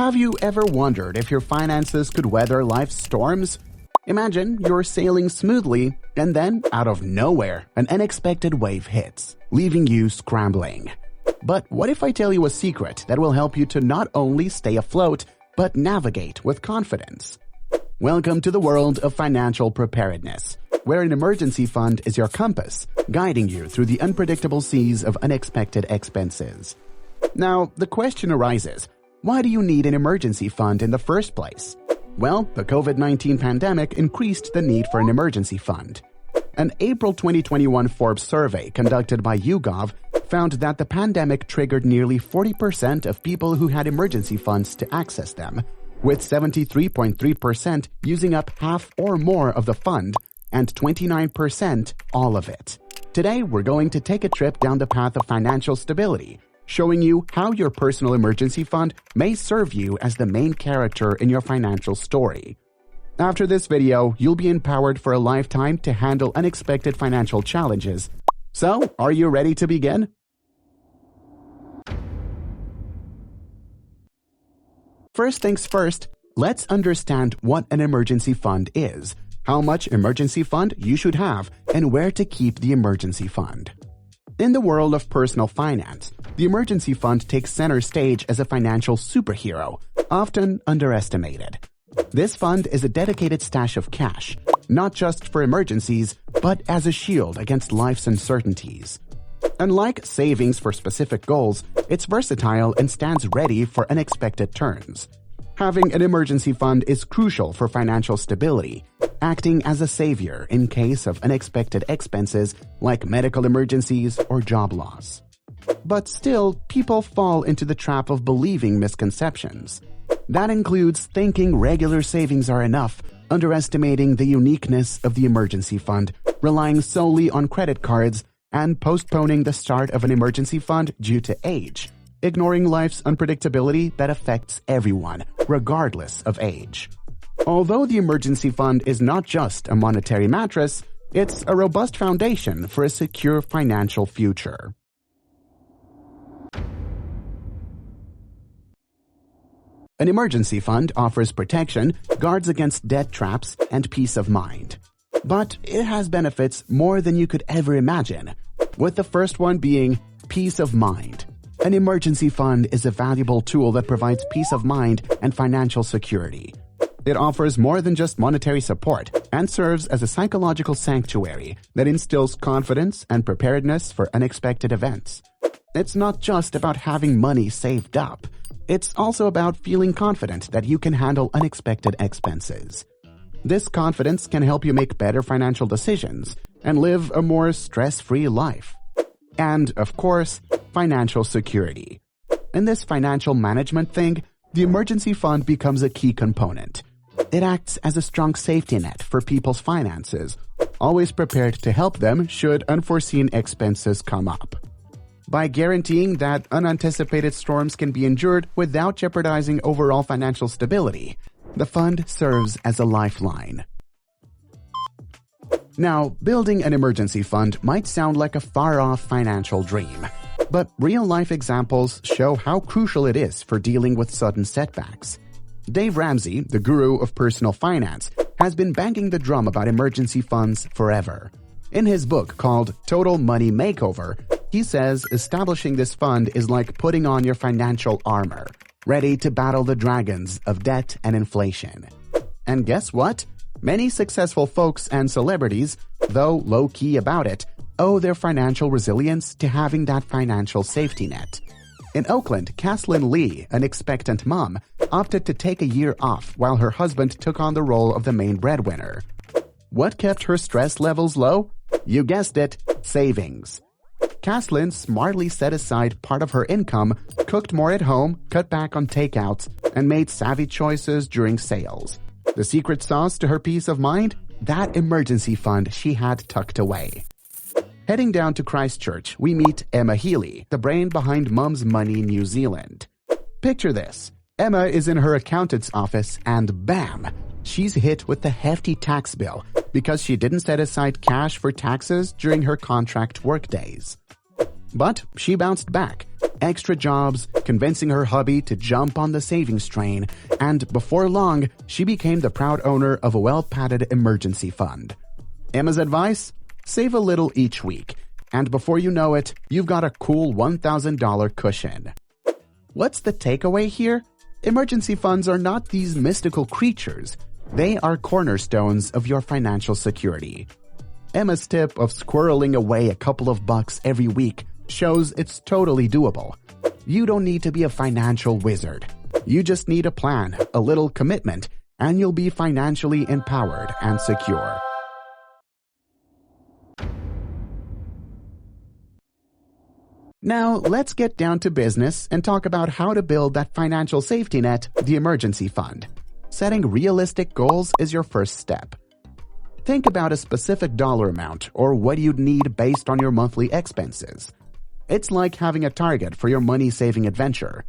Have you ever wondered if your finances could weather life's storms? Imagine you're sailing smoothly, and then, out of nowhere, an unexpected wave hits, leaving you scrambling. But what if I tell you a secret that will help you to not only stay afloat, but navigate with confidence? Welcome to the world of financial preparedness, where an emergency fund is your compass, guiding you through the unpredictable seas of unexpected expenses. Now, the question arises, why do you need an emergency fund in the first place? Well, the COVID-19 pandemic increased the need for an emergency fund. An April 2021 Forbes survey conducted by YouGov found that the pandemic triggered nearly 40% of people who had emergency funds to access them, with 73.3% using up half or more of the fund and 29% all of it. Today, we're going to take a trip down the path of financial stability, showing you how your personal emergency fund may serve you as the main character in your financial story. After this video, you'll be empowered for a lifetime to handle unexpected financial challenges. So, are you ready to begin? First things first, let's understand what an emergency fund is, how much emergency fund you should have, and where to keep the emergency fund. In the world of personal finance, the emergency fund takes center stage as a financial superhero, often underestimated. This fund is a dedicated stash of cash, not just for emergencies, but as a shield against life's uncertainties. Unlike savings for specific goals, it's versatile and stands ready for unexpected turns. Having an emergency fund is crucial for financial stability, acting as a savior in case of unexpected expenses like medical emergencies or job loss. But still, people fall into the trap of believing misconceptions. That includes thinking regular savings are enough, underestimating the uniqueness of the emergency fund, relying solely on credit cards, and postponing the start of an emergency fund due to age, ignoring life's unpredictability that affects everyone, regardless of age. Although the emergency fund is not just a monetary mattress, it's a robust foundation for a secure financial future. An emergency fund offers protection, guards against debt traps, and peace of mind. But it has benefits more than you could ever imagine, with the first one being peace of mind. An emergency fund is a valuable tool that provides peace of mind and financial security. It offers more than just monetary support and serves as a psychological sanctuary that instills confidence and preparedness for unexpected events. It's not just about having money saved up. It's also about feeling confident that you can handle unexpected expenses. This confidence can help you make better financial decisions and live a more stress-free life. And, of course, financial security. In this financial management thing, the emergency fund becomes a key component. It acts as a strong safety net for people's finances, always prepared to help them should unforeseen expenses come up. By guaranteeing that unanticipated storms can be endured without jeopardizing overall financial stability, the fund serves as a lifeline. Now, building an emergency fund might sound like a far-off financial dream, but real-life examples show how crucial it is for dealing with sudden setbacks. Dave Ramsey, the guru of personal finance, has been banging the drum about emergency funds forever. In his book called Total Money Makeover, he says establishing this fund is like putting on your financial armor, ready to battle the dragons of debt and inflation. And guess what? Many successful folks and celebrities, though low-key about it, owe their financial resilience to having that financial safety net. In Oakland, Kathleen Lee, an expectant mom, opted to take a year off while her husband took on the role of the main breadwinner. What kept her stress levels low? You guessed it, savings. Kathleen smartly set aside part of her income, cooked more at home, cut back on takeouts, and made savvy choices during sales. The secret sauce to her peace of mind? That emergency fund she had tucked away. Heading down to Christchurch, we meet Emma Healy, the brain behind Mum's Money New Zealand. Picture this. Emma is in her accountant's office and bam! She's hit with the hefty tax bill because she didn't set aside cash for taxes during her contract workdays. But she bounced back, extra jobs, convincing her hubby to jump on the savings train, and before long, she became the proud owner of a well-padded emergency fund. Emma's advice? Save a little each week, and before you know it, you've got a cool $1,000 cushion. What's the takeaway here? Emergency funds are not these mystical creatures. They are cornerstones of your financial security. Emma's tip of squirreling away a couple of bucks every week shows it's totally doable. You don't need to be a financial wizard. You just need a plan, a little commitment, and you'll be financially empowered and secure. Now, let's get down to business and talk about how to build that financial safety net, the emergency fund. Setting realistic goals is your first step. Think about a specific dollar amount or what you'd need based on your monthly expenses. It's like having a target for your money-saving adventure.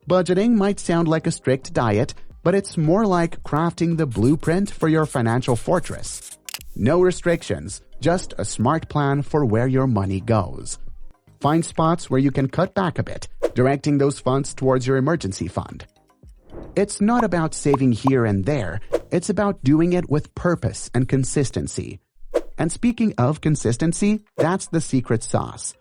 Budgeting might sound like a strict diet, but it's more like crafting the blueprint for your financial fortress. No restrictions, just a smart plan for where your money goes. Find spots where you can cut back a bit, directing those funds towards your emergency fund. It's not about saving here and there, it's about doing it with purpose and consistency. And speaking of consistency, that's the secret sauce.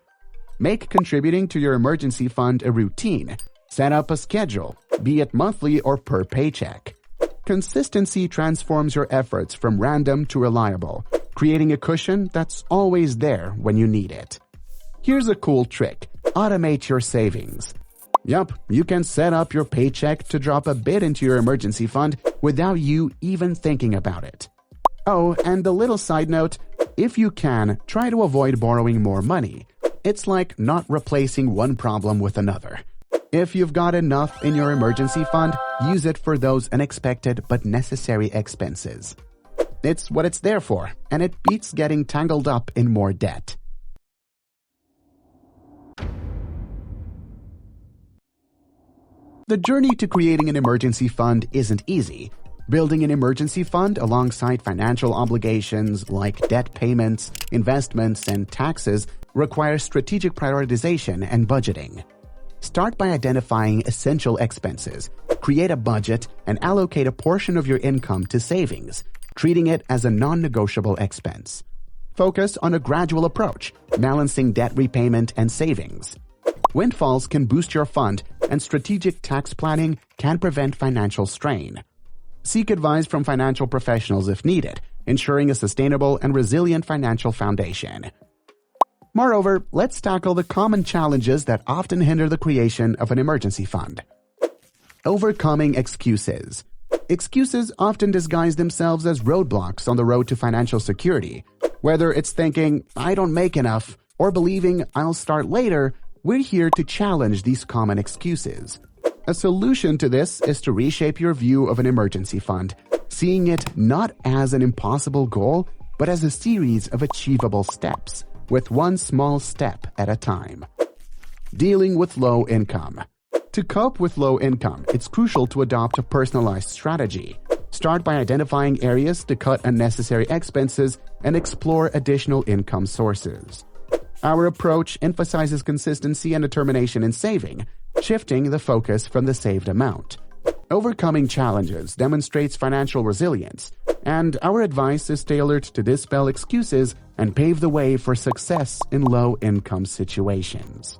Make contributing to your emergency fund a routine. Set up a schedule, be it monthly or per paycheck. Consistency transforms your efforts from random to reliable, creating a cushion that's always there when you need it. Here's a cool trick. Automate your savings. Yup, you can set up your paycheck to drop a bit into your emergency fund without you even thinking about it. Oh, and a little side note, if you can, try to avoid borrowing more money. It's like not replacing one problem with another. If you've got enough in your emergency fund, use it for those unexpected but necessary expenses. It's what it's there for, and it beats getting tangled up in more debt. The journey to creating an emergency fund isn't easy. Building an emergency fund alongside financial obligations like debt payments, investments, and taxes requires strategic prioritization and budgeting. Start by identifying essential expenses, create a budget, and allocate a portion of your income to savings, treating it as a non-negotiable expense. Focus on a gradual approach, balancing debt repayment and savings. Windfalls can boost your fund, and strategic tax planning can prevent financial strain. Seek advice from financial professionals if needed, ensuring a sustainable and resilient financial foundation. Moreover, let's tackle the common challenges that often hinder the creation of an emergency fund. Overcoming excuses. Excuses often disguise themselves as roadblocks on the road to financial security. Whether it's thinking, I don't make enough, or believing I'll start later, we're here to challenge these common excuses. A solution to this is to reshape your view of an emergency fund, seeing it not as an impossible goal, but as a series of achievable steps, with one small step at a time. Dealing with low income. To cope with low income, it's crucial to adopt a personalized strategy. Start by identifying areas to cut unnecessary expenses and explore additional income sources. Our approach emphasizes consistency and determination in saving, shifting the focus from the saved amount. Overcoming challenges demonstrates financial resilience, and our advice is tailored to dispel excuses and pave the way for success in low-income situations.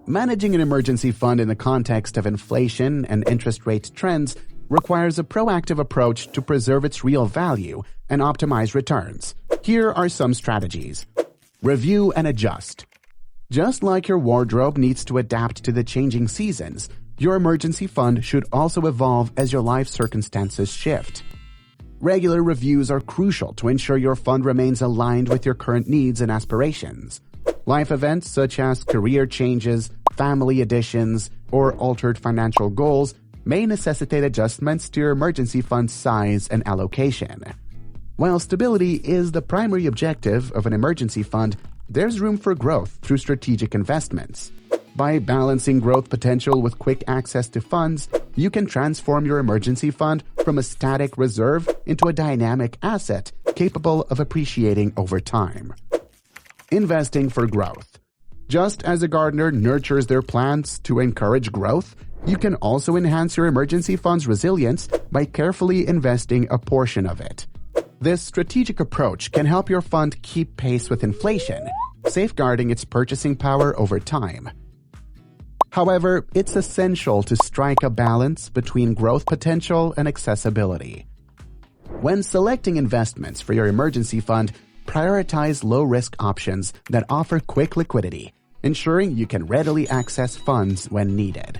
Managing an emergency fund in the context of inflation and interest rate trends requires a proactive approach to preserve its real value and optimize returns. Here are some strategies. Review and adjust. Just like your wardrobe needs to adapt to the changing seasons, your emergency fund should also evolve as your life circumstances shift. Regular reviews are crucial to ensure your fund remains aligned with your current needs and aspirations. Life events such as career changes, family additions, or altered financial goals may necessitate adjustments to your emergency fund size and allocation. While stability is the primary objective of an emergency fund, there's room for growth through strategic investments. By balancing growth potential with quick access to funds, you can transform your emergency fund from a static reserve into a dynamic asset capable of appreciating over time. Investing for growth. Just as a gardener nurtures their plants to encourage growth, you can also enhance your emergency fund's resilience by carefully investing a portion of it. This strategic approach can help your fund keep pace with inflation, safeguarding its purchasing power over time. However, it's essential to strike a balance between growth potential and accessibility. When selecting investments for your emergency fund, prioritize low-risk options that offer quick liquidity, ensuring you can readily access funds when needed.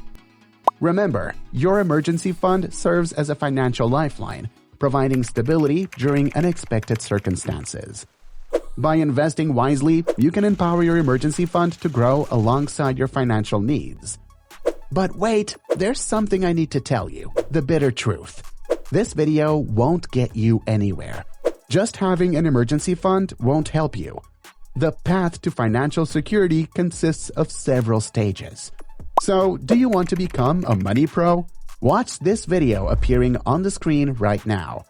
Remember, your emergency fund serves as a financial lifeline, providing stability during unexpected circumstances. By investing wisely, you can empower your emergency fund to grow alongside your financial needs. But wait, there's something I need to tell you, the bitter truth. This video won't get you anywhere. Just having an emergency fund won't help you. The path to financial security consists of several stages. So, do you want to become a money pro? Watch this video appearing on the screen right now.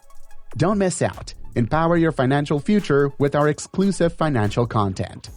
Don't miss out. Empower your financial future with our exclusive financial content.